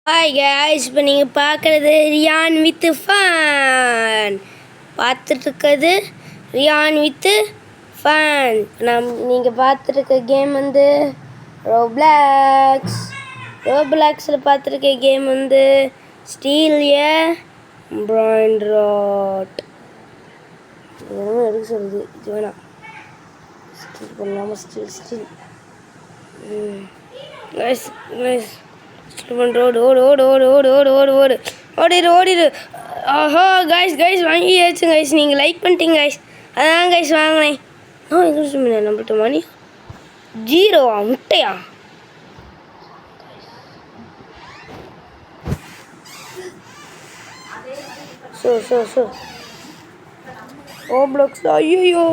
Hi guys, இப்போ நீங்கள் பார்க்குறது ரியான் வித் ஃபன். பார்த்துட்ருக்கிறது ரியான் வித் ஃபன். நீங்கள் பார்த்துருக்க கேம் வந்து ரோப்ளாக்ஸில் பார்த்துருக்க கேம் வந்து ஸ்டீல் ஏ பிரைன் ராட். இதெல்லாம் எடுக்க சொல்லுது, இது வேணாம். ஸ்டீல் பண்ணலாமா? Steal nice. ஓடிடு. ஆஹா கைஸ் வாங்கியாச்சு கைஸ். நீங்கள் லைக் பண்ணிட்டீங்க கைஸ், அதான் கைஸ் வாங்கினேன். நம்மள்ட்ட மணி 0 முட்டையா? So Roblox. ஐயோ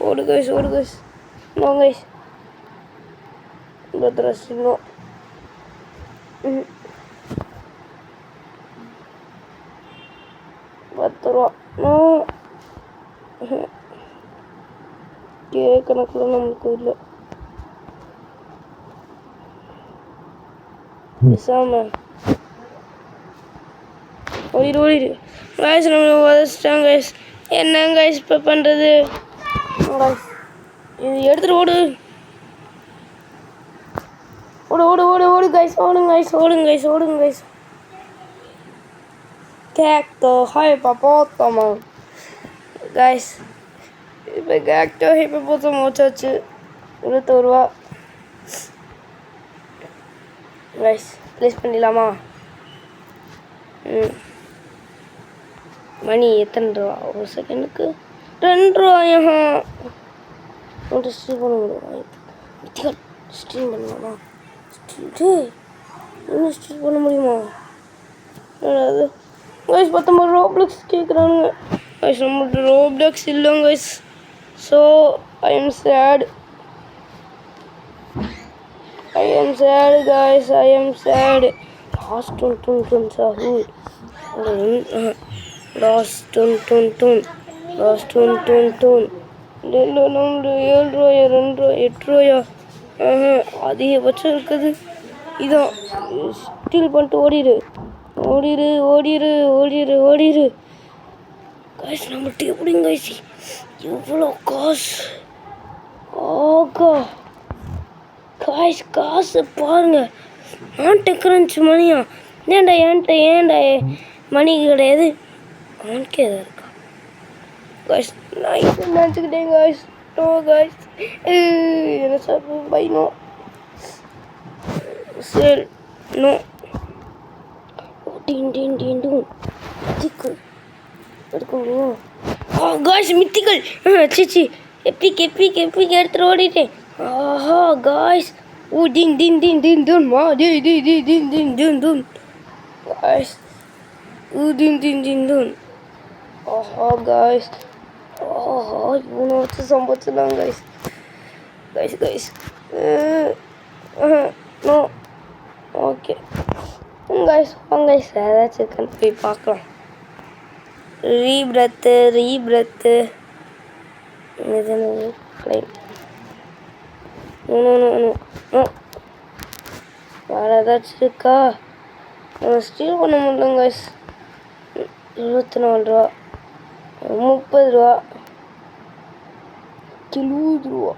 ஓடு கைஸ் நோ கைஸ். பத்ராசினோ 10 ரூபா. கணக்கில் நம்மளுக்கு இல்லை. பேசாம ஓடிடு கைஸ். நம்ம உதச்சிட்டாங்க கைஸ். என்ன கைஸ் இப்போ பண்ணுறது? இது எடுத்துகிட்டு ஓடு கைஸ். ஓடுங்க கைஸ். கேக்டோ ஹைப்போபோட்டமோ கைஸ். இப்போ கேக்டோ ஹைப்போபோட்டமோ வச்சாச்சு. 21 ரூபா கைஸ். ப்ளேஸ் பண்ணிடலாமா? மணி எத்தனை ரூபா? ஒரு செகண்டுக்கு 2 ரூபாயா? ஸ்ட்ரீம் பண்ண முடியுமா? ஸ்ட்ரீம் பண்ணலாமா? இன்னும் ஸ்ட்ரீம் பண்ண முடியுமா? அதாவது கைஸ் 19 ரோப்ளாக்ஸ் கேட்குறானுங்க கைஸ். நம்மள்ட்ட ரோப்ளாக்ஸ் இல்லைங்க guys. So I am sad guys. Last toon Sahur. Last toon. இல்லை நம்மளோட 7 ரூபாயா 2 ரூபா 8 ரூபாயா? அதிகபட்சம் இருக்குது இதான். ஸ்டீல் பண்ணிட்டு ஓடிரு கைஸ். நம்மள்ட்ட எப்படிங்க கைஸ் எவ்வளோ காசு? ஆகா கைஸ், காசு பாருங்க. ஆன்ட்ட கிரன்ச் மணியா? ஏன்டா மணி கிடையாது, அவனுக்கே எதாவது இருக்கா கைஸ்? நான் இப்போ நினச்சிக்கிட்டேன் கைஸ். நோ கைஸ், என்ன sir buy no sale no. எடுக்க முடியும் கைஸ். மித்திகள் சிச்சி எப்பிக் எடுத்துட்டு ஓடிட்டேன். ஆஹா கைஸ். தின் மா தின் கைஸ். தின். ஆஹா கைஸ். இவனை வச்சு சம்பாதிச்சிடலாம் கைஸ். No okay guys. வாங்க கைஸ், ஏதாச்சும் இருக்கான்னு போய் பார்க்கலாம். ரீபிரத்து கிளைம். வேறு ஏதாச்சும் இருக்கா? ஸ்டீல் பண்ண முடியல கைஸ். 24 ரூபா 30 ரூபா 70 ரூபா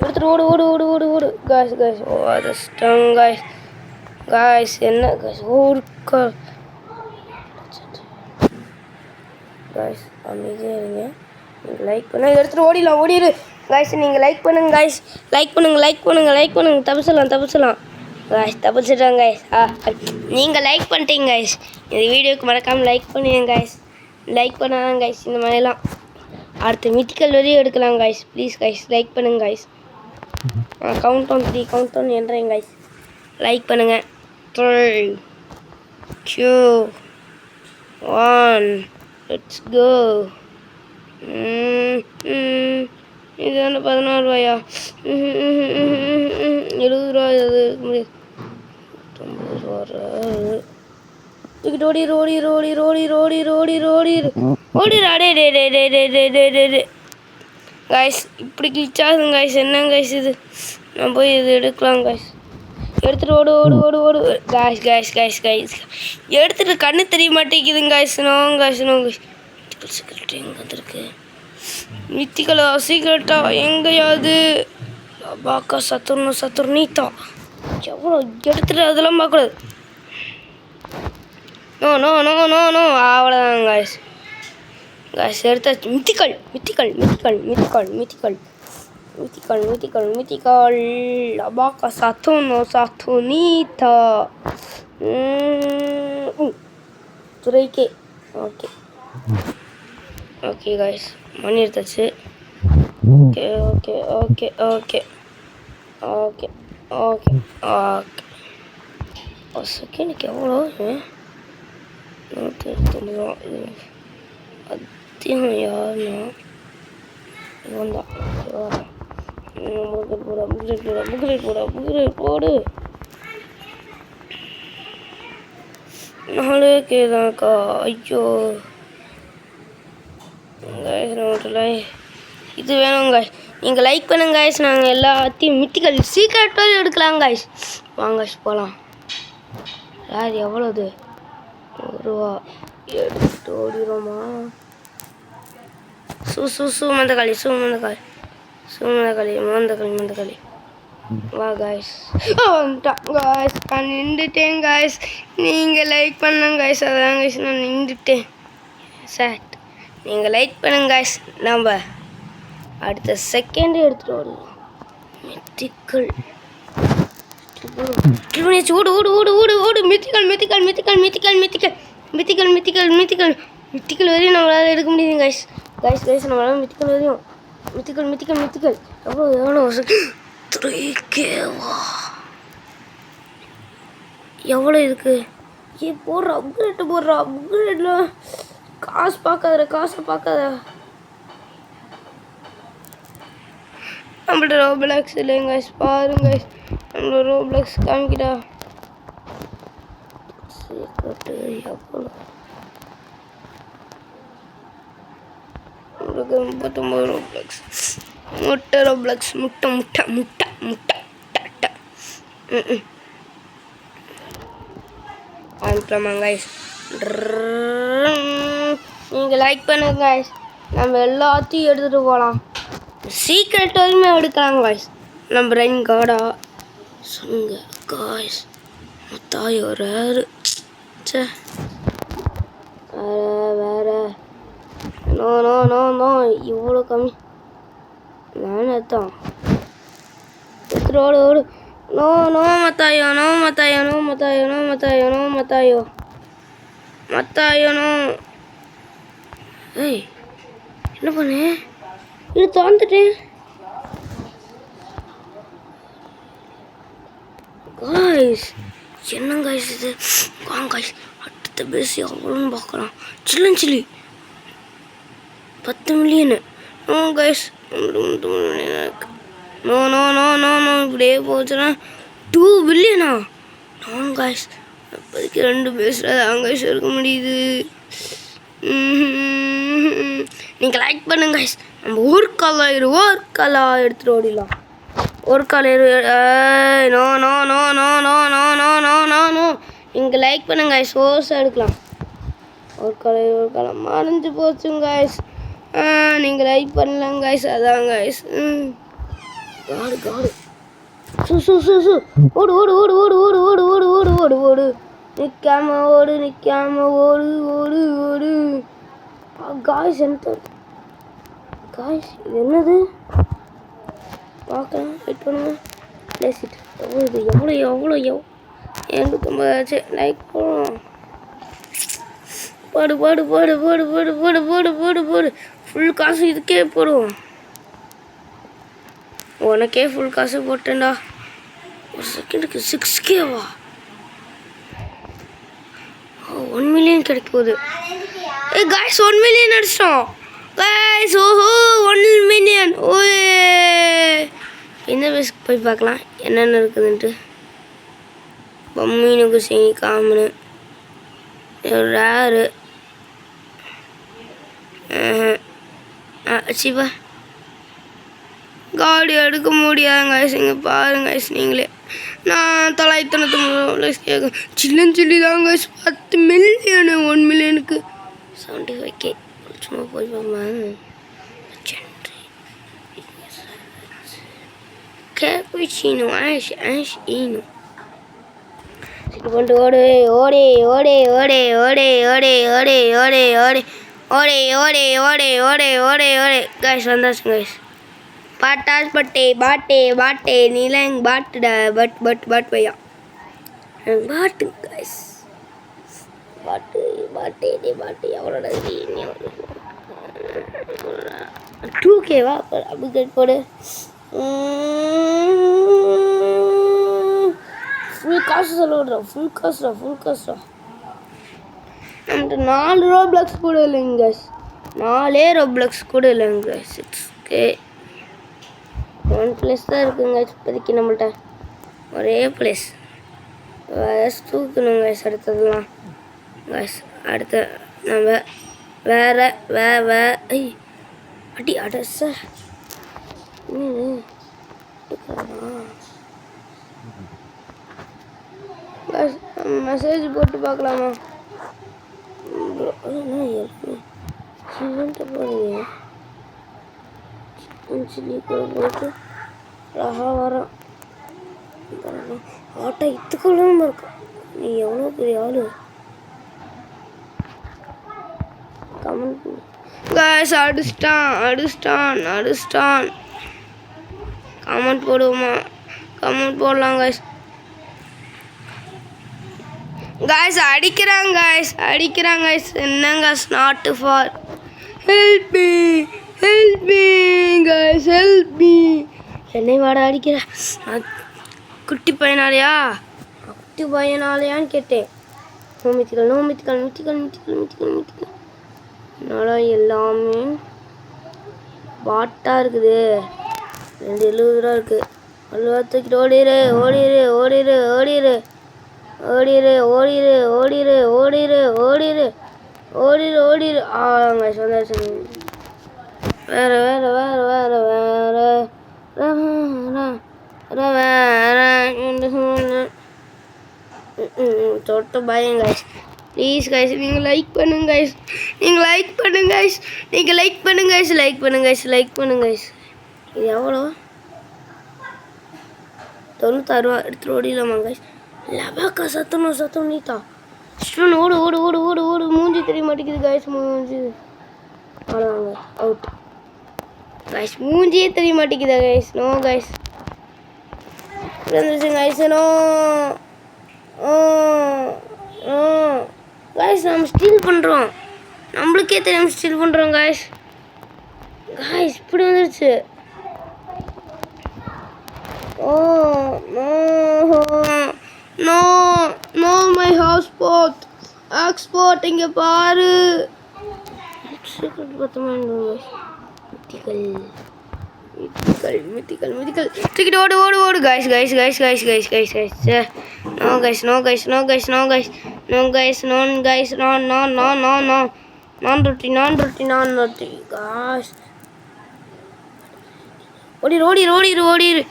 எடுத்துட்டு ஓடு கைஸ். ஓதஸ்டம் கைஸ். என்ன கைஸ் ஒரு கைஸ் அமைதியாக இருங்க. நீங்கள் லைக் பண்ண எடுத்துகிட்டு ஓடிரு கைஸ். நீங்கள் லைக் பண்ணுங்க கைஸ். லைக் பண்ணுங்க. தப்பிச்சிடலாம் கைஸ். தப்பிச்சிட்டாங்க கைஸ். நீங்கள் லைக் பண்ணிட்டீங்க கைஸ். இந்த வீடியோக்கு மறக்காமல் லைக் பண்ணுங்க கைஸ். லைக் பண்ணாதான் கைஸ் இந்த மாதிரிலாம் அடுத்த மித்திக்கல் வரையும் எடுக்கலாம் கைஸ். ப்ளீஸ் கைஸ் லைக் பண்ணுங்க கைஸ். கவுண்ட் ஆன் 3 என்றேன் கைஸ். லைக் பண்ணுங்க. 3 2 1 லெட்ஸ் கோ. இது வந்து 16 ரூபாயா? 70 ரூபா. இது 90 ரூபா. தூக்கிட்டு ஓடிரு கைஸ். இப்படி கிளிச் ஆகுதுங்க கைஸ். என்ன கைஸ் இது? நான் போய் இது எடுக்கலாம் கைஸ். எடுத்துட்டு ஓடு ஓடு ஓடு ஓடு காய்ஸ் எடுத்துட்டு கண்ணு தெரிய மாட்டேங்குதுங்க காய்ஸ் நோ சீக்கிரட்டா எங்கே வந்துருக்கு மித்திகளா சீக்கிரட்டா எங்கேயாவது பாக்கா சத்துர்னீத்தா எவ்வளோ எடுத்துட்டு அதெல்லாம் பார்க்கக்கூடாது நோ அவ்வளோதான் காய்ஸ் எடுத்தாச்சு மித்திகள் அபாக்கா சத்துர்னீத்தா துரைக்கே ஓகே காய்ஸ் மணி எடுத்தாச்சு ஓகே செகண்டுக்கு எவ்வளோ 129 ரூபா அதிகம் யாருன்னா இவன் தான் புக் போடு 4 கேதாக்கா ஐயோ இது வேணும் காய்ஸ் நீங்கள் லைக் பண்ணுங்க காய்ஸ் நாங்கள் எல்லாத்தையும் மித்திகள் சீக்கிரட்டாக எடுக்கலாம் காய்ஸ் வாங்க போகலாம் யார் எவ்வளோது 1 ரூபா எடுத்துட்டு ஓடிடுவோமா மந்தக்காளி வா காய்ஸ் காய்ஸ் நான் நின்றுட்டேன் காய்ஸ் நீங்கள் லைக் பண்ணுங்க காய்ஸ் அதான் காய்ஸ் நான் நின்றுட்டேன் சார் நீங்கள் லைக் பண்ணுங்க காய்ஸ் நம்ம அடுத்த செகண்ட் எடுத்துகிட்டு வரலாம் மித்திகள் ஓடு மித்திகள் வரையும் நம்மளால் எடுக்க முடியுது காய்ஸ் நம்மளால மித்திகள் வரையும் மித்திகள் எவ்வளோ 3Kவா எவ்வளோ இருக்கு போடுற அப்கிரேட்ல காசை பார்க்காத நம்மள்ட்ட ரோப்ளாக்ஸ் இல்லைங்க காய்ஸ் பாருங்க காய்ஸ் நம்மளோட ரோப்ளாக்ஸ் காமிக்கிட்டா சீக்கிரட்டு எவ்வளோ 39 ரோப்ளாக்ஸ் முட்டை ஆரம்பிக்கலாமா காய்ஸ் நீங்கள் லைக் பண்ணுங்க காய்ஸ் நம்ம எல்லாத்தையும் எடுத்துகிட்டு போகலாம் சீக்கிரட் வரையுமே எடுக்கலாம் காய்ஸ் நம்ம ரெயின் கார்டா சொல்லுங்க காய்ஸ் மொத்தாயோ ரேரு சே வேற நோ இவ்வளோ கம்மி நான் எடுத்தான் எடுத்துகிட்டு ஓடு நோ மத்தாயோ ஏய் என்ன பண்ணு இது தோந்துட்டேன் காய்ஸ் என்ன காய்ஸ் இது வாங்க காய்ஸ் அடுத்த பேசி அவ்வளோன்னு பார்க்கலாம் சில்லி 10 மில்லியனு காய்ஸ் நோ இப்படியே போச்சுன்னா 2 பில்லியனா காய்ஸ் அப்போதைக்கு 2 பேஸில் தான் காய்ஸ் இருக்க முடியுது நீங்கள் லைக் பண்ணுங்க காய்ஸ் நம்ம ஒரு காலா எடுத்துகிட்டு ஓடிடலாம் ஒரு கால நோ நீங்கள் லைக் பண்ணுங்க காய்ஸ் சோர்ஸாக எடுக்கலாம் ஒரு காலம் மறைஞ்சு போச்சுங்க காய்ஸ் நீங்கள் லைக் பண்ணலாம் காய்ஸ் அதான் காய்ஸ் காடு ஓடு நிற்காம ஓடு காய்ஸ் என்ன காய்ஸ் இது என்னது பார்க்கலாம் வெயிட் பண்ணுங்க பேசிட்டு இது எவ்வளோ 89 லைக் போடு ஃபுல் காசு இதுக்கே போடுவோம் உனக்கே ஃபுல் காசு போட்டேன்டா ஒரு செகண்டுக்கு 6Kவா 1 மில்லியன் கிடைக்க போகுது காய்ஸ் 1 மில்லியன் அடிச்சிட்டோம் காய்ஸ் 1 மில்லியன் இந்த பேஸ்க்கு போய் பார்க்கலாம் என்னென்ன இருக்குதுன்ட்டு பொம்மீனுக்கு சீனி காமனு ரேரு சிவா காடி எடுக்க முடியாதுங்க இங்கே பாருங்க நீங்களே நான் 999 கேட்கும். சில்லன் சில்லி தான் கைஸ் 10 மில்லியனு 1 மில்லியனுக்கு 75K. சும்மா போய் பார்க்கலாம். Cappuccino, ash, ino. Ode, guys, vandachu guys. Patas batte, nilang batta, but baya. Batte guys. Batte, avaloda ini. 2K va, upgrade podu. Full காசு சொல்லுறோம் ஃபுல் காசுடா நம்மகிட்ட 4 ரோப்ளக்ஸ் கூட இல்லைங்க கைஸ் 4 ரோப்ளக்ஸ் கூட இல்லைங்க கைஸ் 6K 1 பிளேஸ் தான் இருக்குங்க கைஸ் இப்போதைக்கு நம்மள்ட்ட ஒரே பிளேஸ் தூக்கணும் கைஸ் அடுத்ததுலாம் கைஸ் அடுத்த நம்ம வேற அடி அடச மெசேஜ் போட்டு பார்க்கலாமா போறீங்க சில்லி போட்டு அழகா வரோம் ஆட்டோ இத்துக்கொள்ளாம இருக்கும் நீ எவ்வளோ பெரிய ஆளு கமெண்ட் गाइस அடிச்சிட்டான் கமெண்ட் போடுவோமா கமெண்ட் போடலாம் गाइस அடிக்கிறாங்க गाइस என்னங்க not for help me guys help me என்னை வாடா அடிக்கிற குட்டி பையனாலயான்னு கேட்டேன் மித்திக்கல் என்னடா எல்லாமே பாட்டா இருக்குது 270 ரூபா இருக்கு அல்வா தூக்கிட்டு ஓடிரு ஆங்க சொன்னாச்சு வேற தொட்டு பயம் கைஸ் ப்ளீஸ் கைஸ் நீங்கள் லைக் பண்ணுங்க கைஸ் லைக் பண்ணுங்க கைஸ் இது எவ்வளோ 96 ரூபா எடுத்துகிட்டு ஓடிடலாமா கைஸ் லபாக்கா சத்தம் நீத்தா ஸ்டூன் ஓடு மூஞ்சி தெரிய மாட்டேங்குது கைஸ் மூஞ்சி அவ்வளோதாங்க அவுட் கைஸ் மூஞ்சியே தெரிய மாட்டேங்குதா guys no guys guys no guys நம்ம ஸ்டீல் பண்ணுறோம் நம்மளுக்கே தெரியாமல் ஸ்டீல் பண்ணுறோம் கைஸ் இப்படி வந்துருச்சு No, my hotspot export இங்க பாரு சீக்கிரம் மித்திக்கல் டிக்கெட் ஓடு guys no guys non roti guys ஓடிரு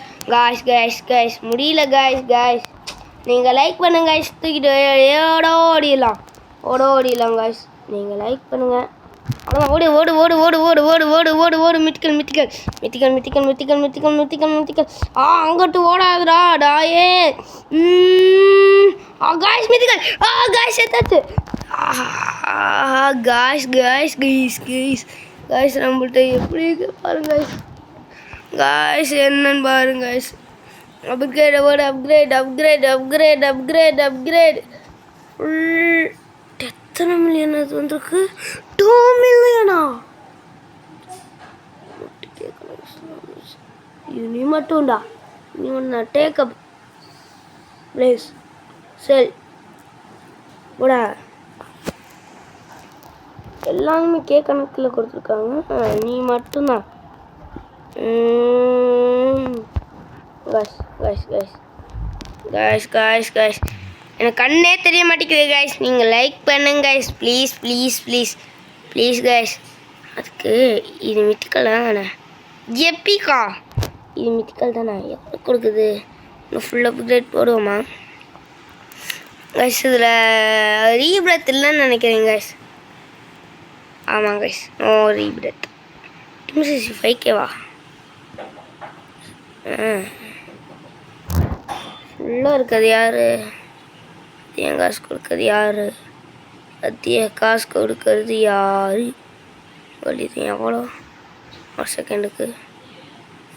guys முடியல guys நீங்கள் லைக் பண்ணுங்க guys தூக்கிட்டு ஓடிடலாம் guys நீங்கள் லைக் பண்ணுங்க ஓடு மித்திக்கல் அங்கிட்டு ஓடாதுடா டாயே guys மித்திக்கல் guys எத்தாச்சு guys நம்மள்ட்ட எப்படி பாருங்க guys என்னன்னு பாருங்க guys upgrade எத்தனை மில்லியன் அது வந்திருக்கு 2 மில்லியனா நீ மட்டும்டா நீ ஒன்று டேக் அப் ப்ளீஸ் செல் போடா எல்லாருமே கே கணக்கில் கொடுத்துருக்காங்க நீ மட்டும்தான் guys எனக்கு கண்ணே தெரிய மாட்டேங்குது guys நீங்கள் லைக் பண்ணுங்க guys ப்ளீஸ் guys அதுக்கு இது மித்திக்கல் தானே எப்பிக்கா இது மித்திக்கல் தானே எவ்வளோ கொடுக்குது இன்னும் ஃபுல் அப்கிரேட் போடுவோமா கைஸ்? இதில் ரீபிரத் இல்லைன்னு நினைக்கிறேன் கைஸ். ஆமாம் கைஸ், நோ ரீபிரத். டிம்சிசி 5Kவா? ஃபுல்லாக இருக்கிறது யார்? அதிக காசு கொடுக்கறது யார்? அதிக காசு கொடுக்கறது யார்? இது எவ்வளோ ஒரு செகண்டுக்கு?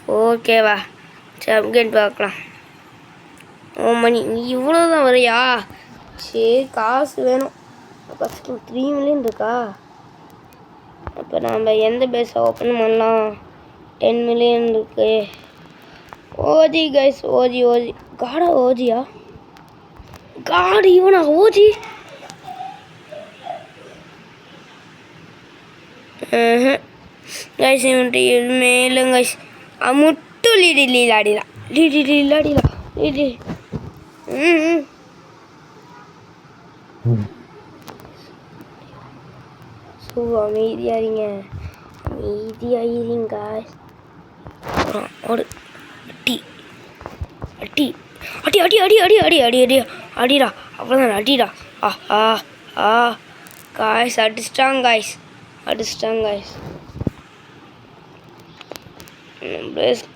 4Kவா? சரி அப்கிரேட் பார்க்கலாம். ஓ மணி இவ்வளோ தான் வரையா? சரி காசு வேணும். ஃபஸ்ட்டு 3 மில்லியன் இருக்கா? அப்போ நம்ம எந்த பேஸை ஓப்பன் பண்ணலாம்? 10 மில்லியன் இருக்கு. ஓஜி கைஸ், ஓஜி காடா? ஓஜியா? காடு இவனா ஓஜி? கைஸ் இவன்ட்டு எதுவுமே இல்லை கைஸ். முட்டு லீடிலாடிலாம் லீடி. So அமைதியாகிறீங்க guys. ஓடு அடி அடி அடி அடி அடி அடி அடி அடி அடி அடிடா. அவ்வளோதான் அடிடா. காய்ஸ் அடிச்சிட்டாங்க காய்ஸ்.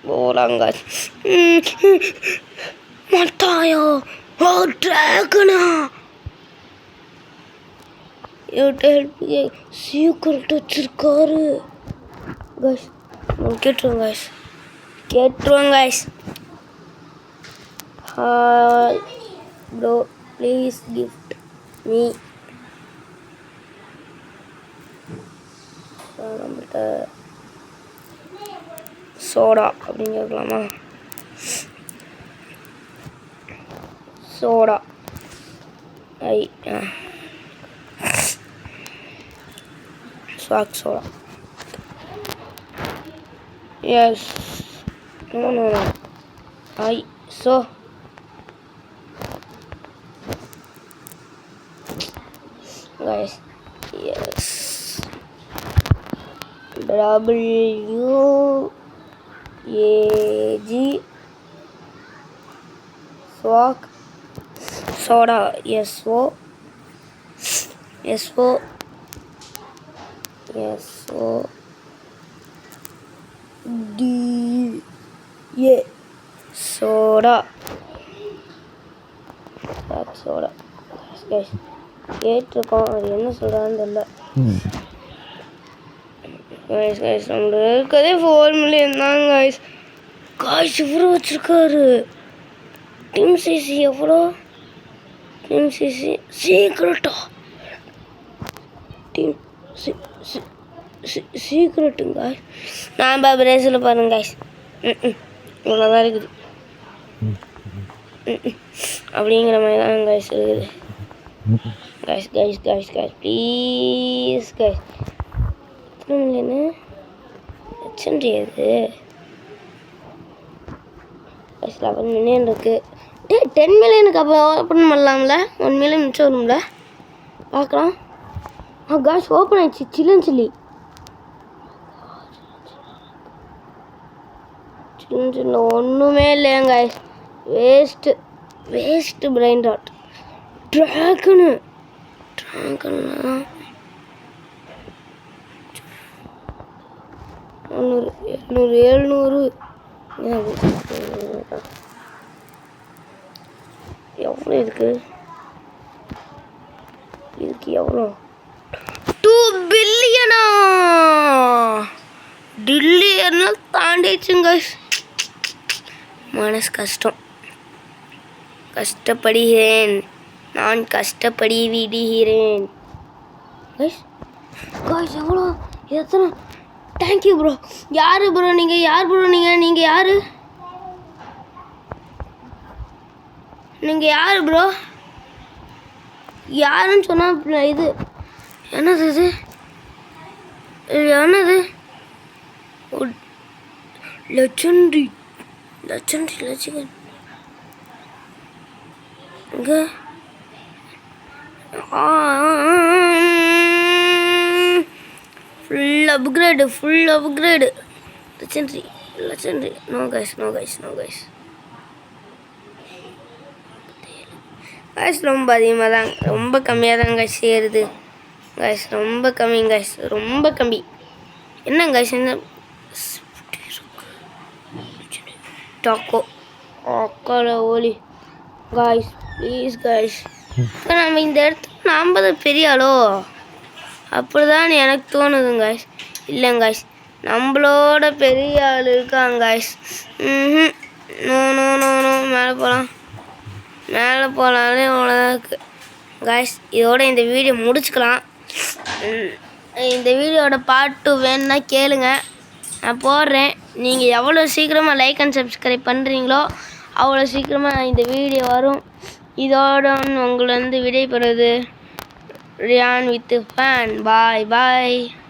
போகலாம் காய்ஸ். மத்தாயோ ஓ ட்ராகனா சீக்கிரம் வச்சிருக்காரு காய்ஸ். கேட்டுருவோம் guys. Hi bro, please gift me. நம்மகிட்ட சோடா அப்படின்னு கேட்கலாமா? Soda swag soda. Yes. No so guys, yes, WAG swag soda. SO DA soda. guys கேட்டிருக்கோம், அது என்ன சொல்கிறான்னு தெரியல. கைஸ் நம்மளுக்கு இருக்கதே 4 மில்லியன் தான் கைஸ். இவ்வளோ வச்சுருக்காரு. டிம்சிசி எவ்வளோ? டிம்சிசி சீக்ரெட்டா? சீக்ரெட்டுங்க நான் பிரேசில் பாருங்க கைஸ். இவ்வளோதான் இருக்குது அப்படிங்கிற மாதிரி தான் கைஸ் இருக்குது. guys please guys. எத்தனை மில்லியனு லட்சண்டி? அது கைஸ் 11 மில்லியன் இருக்குது. 10 மில்லியனுக்கு அப்போ ஓப்பன் பண்ணலாம்ல? 1 மில்லியன் மிச்சம் வரும்ல? பார்க்கலாம். காய்ஸ் ஓப்பன் ஆயிடுச்சு. சில்லி ஒன்றுமே இல்லையா காய்ஸ்? Waste brain dot. ட்ராகனு 700 எவ்வளோ இதுக்கு எவ்வளோ? 2 பில்லியனா? டில்லியன்னா தாண்டிச்சுங்க. மனசு கஷ்டப்படுகிறேன். நான் கஷ்டப்படி விடுகிறேன். எவ்வளோ? எத்தனை? Thank you bro. யார் ப்ரோ நீங்கள்? நீங்கள் யார் ப்ரோ? யாருன்னு சொன்னால் இது என்னது? லட்சண்டி இங்கே ஃபுல் அப்கிரேடு லட்சண்டி. No guys. காய்ஸ் ரொம்ப அதிகமாக தான், ரொம்ப கம்மியாக தான் காய்ஸ் ஏறுது காய்ஸ். ரொம்ப கம்மி காய்ஸ், ரொம்ப கம்மி. என்ன காய்ஸ் என்ன டாக்கோ அக்கால ஓலி காய்ஸ் ப்ளீஸ் காய்ஸ். நம்ம இந்த இடத்துல நாம் தான் பெரிய ஆளோ அப்படிதான் எனக்கு தோணுது காய்ஸ். இல்லைங்க காய்ஸ், நம்மளோட பெரிய ஆள் இருக்காங்க guys. No no no no மேலே போகலாம், மேலே போகலானே அவ்வளோதான் இருக்குது காய்ஸ். இதோட இந்த வீடியோ முடிச்சுக்கலாம். இந்த வீடியோட பார்ட் 2 வேணும்னா கேளுங்க, நான் போடுறேன். நீங்கள் எவ்வளோ சீக்கிரமாக லைக் அண்ட் சப்ஸ்கிரைப் பண்ணுறீங்களோ அவ்வளோ சீக்கிரமாக இந்த வீடியோ வரும். இதோட உங்களை விடைபெறுவது Ryan with fan. Bye bye.